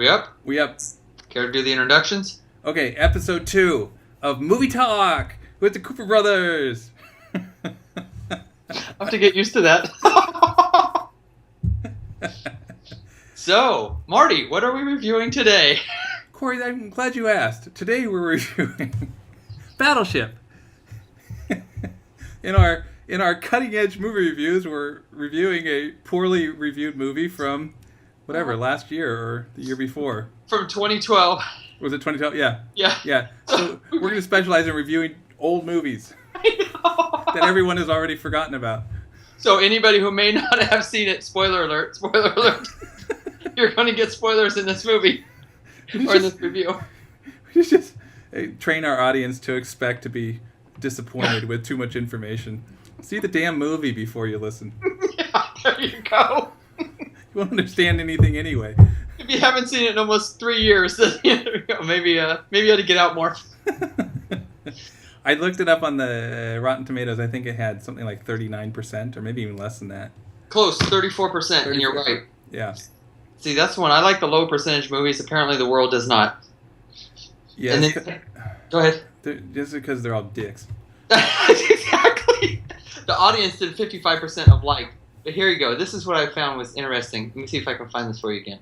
We up? We up. Care to do the introductions? Okay, episode 2 of Movie Talk with the Cooper Brothers. I have to get used to that. So, Marty, what are we reviewing today? Corey, I'm glad you asked. Today we're reviewing Battleship. In our cutting edge movie reviews, we're reviewing a poorly reviewed movie from last year or the year before. From 2012. Was it 2012? Yeah. Yeah. So we're going to specialize in reviewing old movies that everyone has already forgotten about. So anybody who may not have seen it, spoiler alert, you're going to get spoilers in this movie or in this review. We just train our audience to expect to be disappointed with too much information. See the damn movie before you listen. Yeah, there you go. You won't understand anything anyway. If you haven't seen it in almost 3 years, then maybe you had to get out more. I looked it up on the Rotten Tomatoes. I think it had something like 39%, or maybe even less than that. Close, 34%, and you're right. Yeah. See, that's one. I like the low percentage movies. Apparently, the world does not. Yeah. Go ahead. Just because they're all dicks. Exactly. The audience did 55% of like. But here you go. This is what I found was interesting. Let me see if I can find this for you again.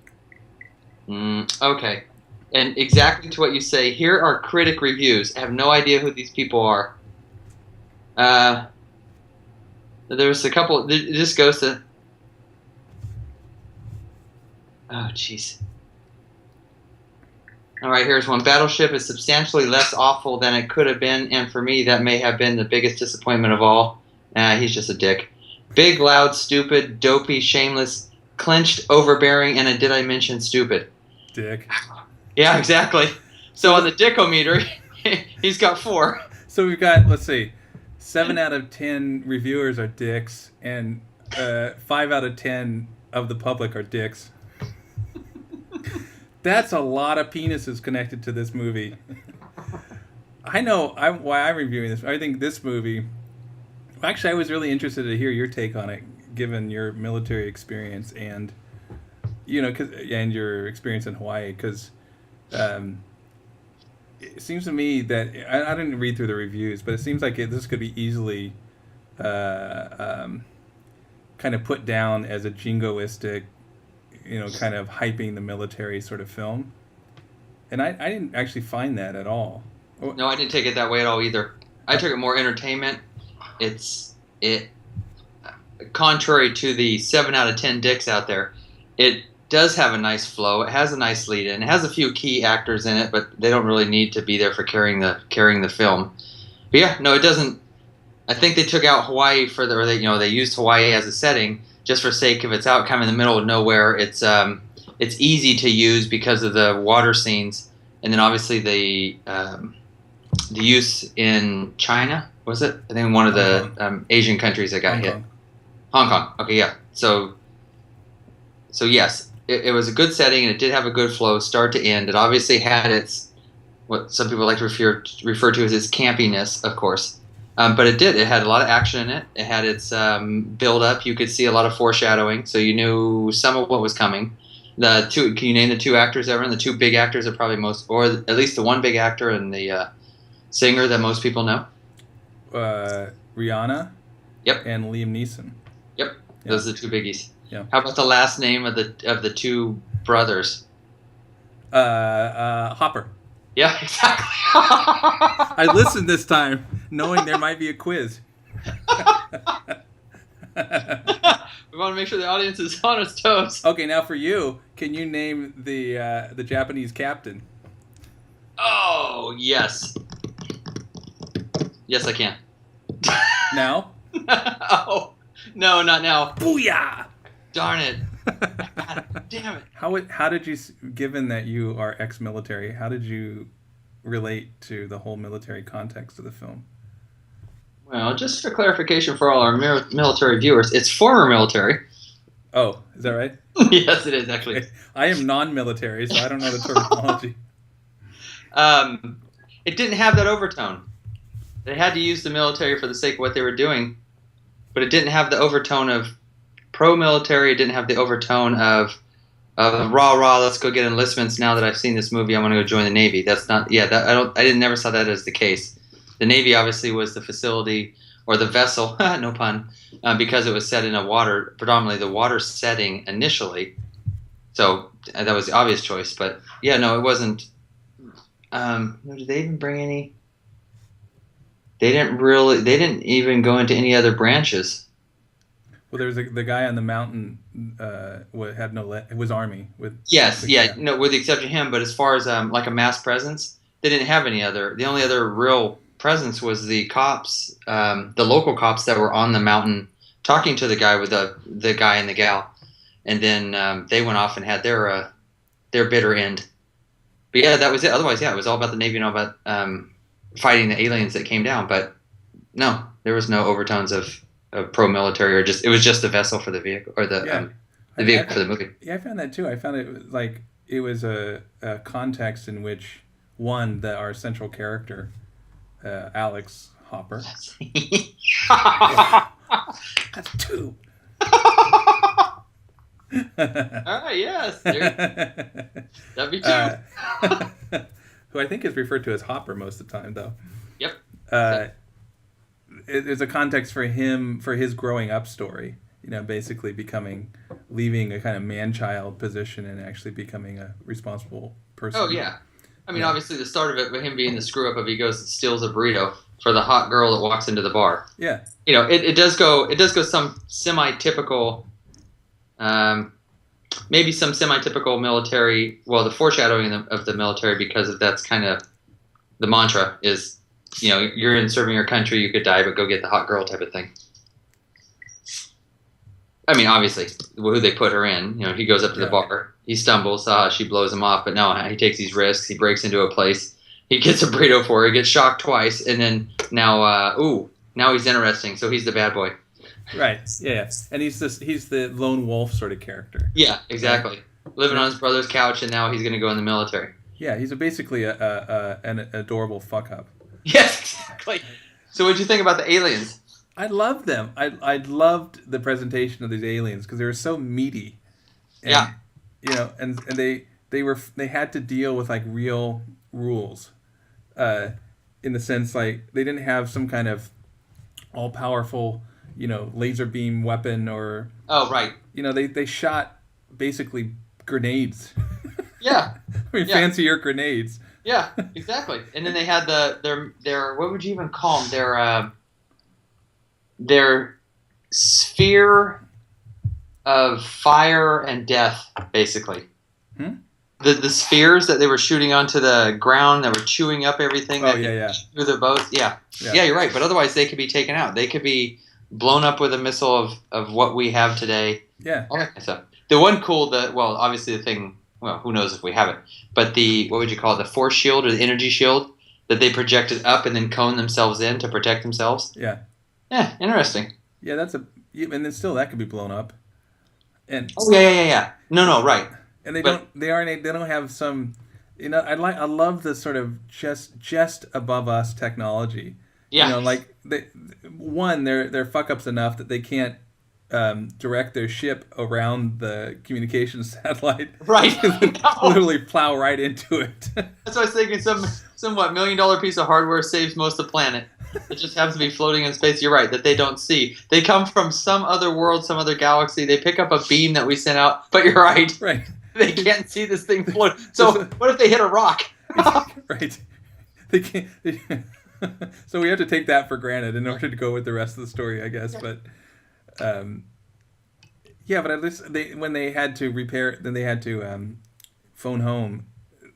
Okay. And exactly to what you say, here are critic reviews. I have no idea who these people are. There's a couple. It just goes to... Oh, jeez. All right, here's one. Battleship is substantially less awful than it could have been, and for me, that may have been the biggest disappointment of all. He's just a dick. Big, loud, stupid, dopey, shameless, clenched, overbearing, and did I mention stupid? Dick. Yeah, exactly. So on the dickometer, he's got 4. So we've got, let's see, 7 out of 10 reviewers are dicks, and 5 out of 10 of the public are dicks. That's a lot of penises connected to this movie. I know why I'm reviewing this. I think this movie... Actually, I was really interested to hear your take on it, given your military experience and, and your experience in Hawaii. Because it seems to me that I didn't read through the reviews, but it seems like this could be easily kind of put down as a jingoistic, kind of hyping the military sort of film. And I didn't actually find that at all. No, I didn't take it that way at all either. I took it more entertainment. Contrary to the 7 out of 10 dicks out there, it does have a nice flow. It has a nice lead in. It has a few key actors in it, but they don't really need to be there for carrying the film. But yeah, no, it doesn't. I think they took out Hawaii they used Hawaii as a setting just for sake of it's out kind of in the middle of nowhere. It's easy to use because of the water scenes, and then obviously the use in China. Was it? I think one of the Asian countries that got hit. Hong Kong. Okay, yeah. So yes, it was a good setting, and it did have a good flow, start to end. It obviously had its, what some people like to refer to as its campiness, of course. But it did. It had a lot of action in it. It had its build-up. You could see a lot of foreshadowing, so you knew some of what was coming. Can you name the 2 actors ever? And the 2 big actors are probably or at least the one big actor and the singer that most people know. Rihanna. Yep. And Liam Neeson. Yep. Those are the 2 biggies. Yeah. How about the last name of the 2 brothers? Hopper. Yeah, exactly. I listened this time, knowing there might be a quiz. We want to make sure the audience is on its toes. Okay, now for you, can you name the Japanese captain? Oh, yes. Yes, I can. Now? Oh, no, not now. Booyah! Darn it. God damn it. How did you, given that you are ex-military, how did you relate to the whole military context of the film? Well, just for clarification for all our military viewers, it's former military. Oh, is that right? Yes, it is, actually. I am non-military, so I don't know the terminology. It didn't have that overtone. They had to use the military for the sake of what they were doing, but it didn't have the overtone of pro-military. It didn't have the overtone of Rah rah, let's go get enlistments. Now that I've seen this movie, I want to go join the Navy. That's not. Yeah, that, I didn't never saw that as the case. The Navy obviously was the facility or the vessel, no pun, because it was set in a water, predominantly the water setting initially. So that was the obvious choice. But yeah, no, it wasn't. Did they even bring any? They didn't really. They didn't even go into any other branches. Well, there was the guy on the mountain. Had no. It was army with. Yes, yeah, no, with the exception of him. But as far as like a mass presence, they didn't have any other. The only other real presence was the cops, the local cops that were on the mountain talking to the guy with the guy and the gal, and then they went off and had their bitter end. But yeah, that was it. Otherwise, yeah, it was all about the Navy and all about fighting the aliens that came down. But no, there was no overtones of pro-military or just it was just a vessel for the vehicle or the vehicle for the movie. Yeah, I found that too. I found it was a context in which our central character, Alex Hopper. That's two. All right, yes. That'd be two. Who I think is referred to as Hopper most of the time, though. Yep. There's a context for him, for his growing up story. Basically leaving a kind of man-child position and actually becoming a responsible person. Oh, yeah. I mean, obviously, the start of it with him being the screw-up of he goes and steals a burrito for the hot girl that walks into the bar. Yeah. It does go some semi-typical, maybe some semi-typical military, well, the foreshadowing of the military because that's kind of the mantra is, you're in serving your country, you could die, but go get the hot girl type of thing. I mean, obviously, who they put her in. He goes up to the bar. He stumbles. She blows him off. But no, he takes these risks. He breaks into a place. He gets a burrito for her. He gets shocked twice. And then now he's interesting. So he's the bad boy. Right. Yeah. And he's the lone wolf sort of character. Yeah, exactly. Right. Living on his brother's couch, and now he's going to go in the military. Yeah, he's basically an adorable fuck-up. Yes, exactly. So what'd you think about the aliens? I loved them. I loved the presentation of these aliens because they were so meaty. And, yeah. And they had to deal with like real rules, in the sense like they didn't have some kind of all powerful, laser beam weapon or. Oh right. They shot basically grenades. Yeah. I mean, fancier grenades. Yeah, exactly. And then they had their what would you even call them? Their sphere of fire and death, basically. The spheres that they were shooting onto the ground that were chewing up everything. Through their boats. Yeah, you're right. But otherwise, they could be taken out. They could be blown up with a missile of what we have today. Yeah. All that kind of stuff. The one cool, obviously the thing. Well, who knows if we have it? But what would you call it? The force shield or the energy shield that they projected up and then coned themselves in to protect themselves. Yeah. Yeah, interesting. Yeah, and then still that could be blown up. And yeah. No, right. And they don't have some, I love the sort of just above us technology. Yeah. Like they're fuck ups enough that they can't direct their ship around the communications satellite. Right. Literally plow right into it. That's what I was thinking. Some $1 million piece of hardware saves most of the planet. It just happens to be floating in space. You're right, that they don't see. They come from some other world, some other galaxy. They pick up a beam that we sent out. But you're right. Right. They can't see this thing float. So what if they hit a rock? Right. They can't. So we have to take that for granted in order to go with the rest of the story, I guess. But but at least when they had to repair, then they had to phone home.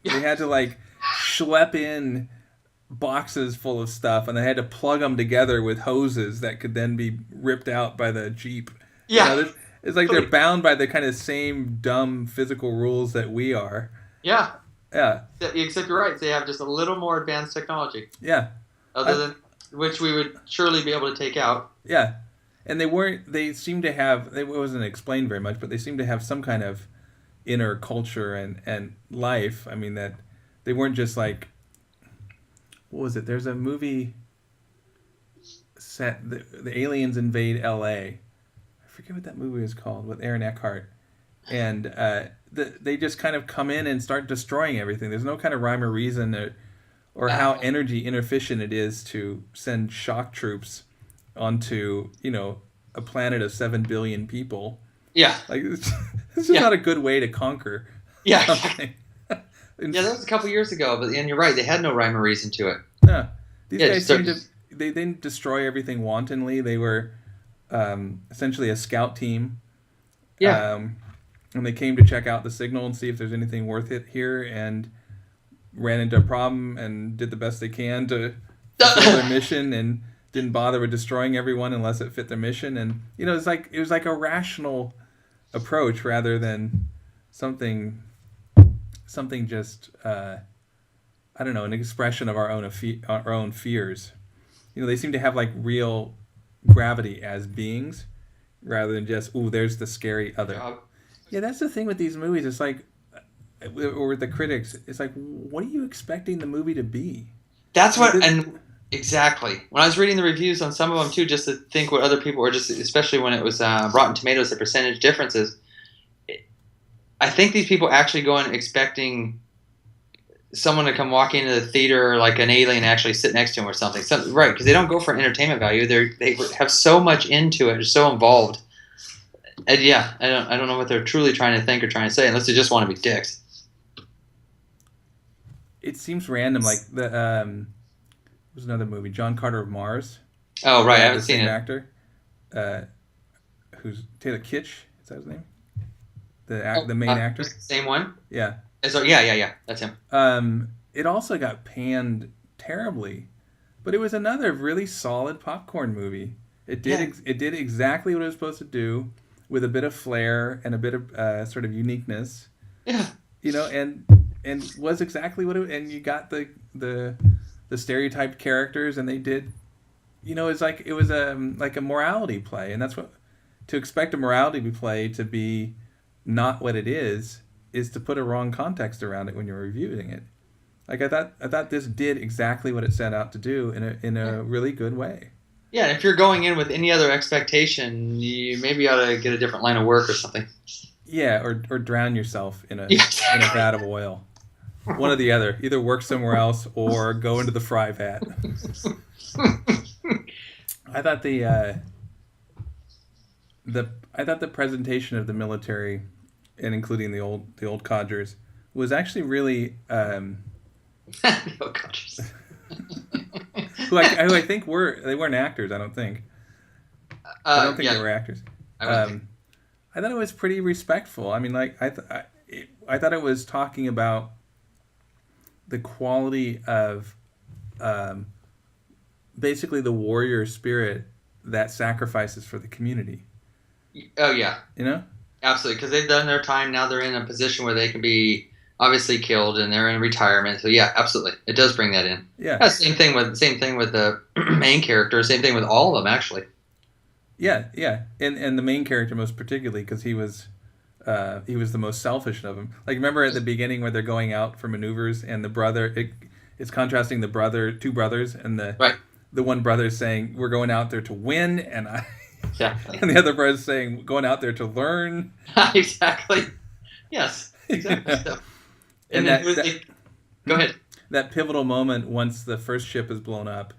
They had to like schlep in boxes full of stuff, and they had to plug them together with hoses that could then be ripped out by the Jeep. Yeah. It's like they're bound by the kind of same dumb physical rules that we are. Yeah. Yeah. Except you're right. They have just a little more advanced technology. Yeah. Other than which we would surely be able to take out. Yeah. And they seem to have, it wasn't explained very much, but they seem to have some kind of inner culture and life. I mean, that they weren't just like, what was it? There's a movie set, the aliens invade L.A. I forget what that movie is called, with Aaron Eckhart. and they just kind of come in and start destroying everything. There's no kind of rhyme or reason or how energy inefficient it is to send shock troops onto a planet of 7 billion people. Yeah. Like it's just not a good way to conquer something. Yeah, that was a couple years ago, and you're right. They had no rhyme or reason to it. Yeah, these guys seem to. They didn't destroy everything wantonly. They were essentially a scout team. Yeah. And they came to check out the signal and see if there's anything worth it here, and ran into a problem and did the best they can to fulfill their mission, and didn't bother with destroying everyone unless it fit their mission. And it was like a rational approach rather than something just I don't know, an expression of our own fears. They seem to have like real gravity as beings rather than just there's the scary other. Yeah, that's the thing with these movies. It's like, or with the critics, it's like, what are you expecting the movie to be? That's what, and exactly. When I was reading the reviews on some of them too, just to think what other people were, just especially when it was Rotten Tomatoes, the percentage differences. I think these people actually go in expecting someone to come walking into the theater like an alien actually sit next to him or something. Right, because they don't go for entertainment value. They have so much into it. They're so involved. And yeah, I don't know what they're truly trying to think or trying to say, unless they just want to be dicks. It seems random. Like was another movie, John Carter of Mars. Oh right, I haven't seen it. Actor, who's Taylor Kitsch? Is that his name? The main actor. Same one. Yeah. So yeah, that's him. It also got panned terribly, but it was another really solid popcorn movie. It did exactly what it was supposed to do, with a bit of flair and a bit of sort of uniqueness. Yeah. And was exactly what and you got the stereotyped characters, and they did. It's like it was like a morality play, and that's what to expect a morality play to be not what it is to put a wrong context around it when you're reviewing it. Like I thought this did exactly what it set out to do in a really good way. Yeah, if you're going in with any other expectation, you maybe ought to get a different line of work or something. Yeah, or drown yourself in a vat of oil. One or the other. Either work somewhere else or go into the fry vat. I thought the presentation of the military, and including the old codgers, was actually really The old codgers. who I think they weren't actors. I don't think. I don't think they were actors. I thought it was pretty respectful. I mean, like I thought it was talking about the quality of basically the warrior spirit that sacrifices for the community. Oh yeah, absolutely, because they've done their time. Now they're in a position where they can be obviously killed, and they're in retirement. So yeah, absolutely, it does bring that in. Yeah, same thing with the main character. Same thing with all of them, actually. Yeah, and the main character most particularly, because he was the most selfish of them. Like remember at the beginning where they're going out for maneuvers, and the brother it's contrasting two brothers, and the one brother saying we're going out there to win, and and the other brother saying going out there to learn. Exactly. Yes. Exactly. and then go ahead. That pivotal moment once the first ship is blown up,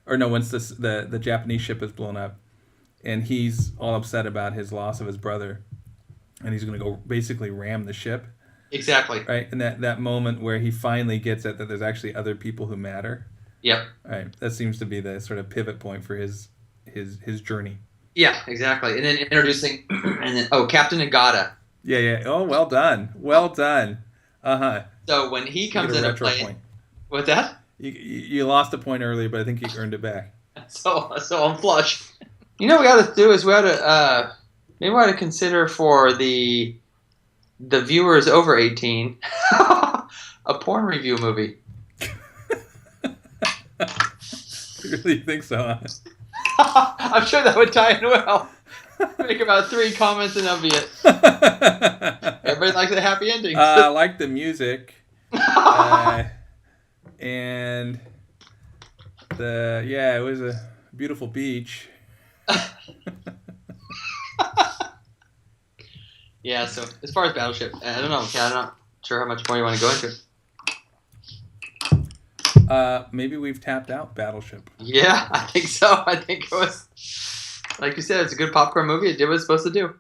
or no, once the Japanese ship is blown up. And he's all upset about his loss of his brother, and he's going to go basically ram the ship. Exactly. Right, and that moment where he finally gets at that there's actually other people who matter. Yep. Right, that seems to be the sort of pivot point for his journey. Yeah, exactly. And then introducing, Captain Nagata. Yeah. Oh, well done. So when he comes into play, point. What's that? You lost a point earlier, but I think you earned it back. So I'm flush. What we ought to do is maybe we ought to consider for the viewers over 18 a porn review movie. You really think so? Huh? I'm sure that would tie in well. Make about 3 comments and that'll be it. Everybody likes the happy ending. I like the music, and it was a beautiful beach. Yeah. So as far as Battleship, I don't know. Yeah, I'm not sure how much more you want to go into. Maybe we've tapped out Battleship. Yeah, I think so. I think it was, like you said, it's a good popcorn movie. It did what it's supposed to do.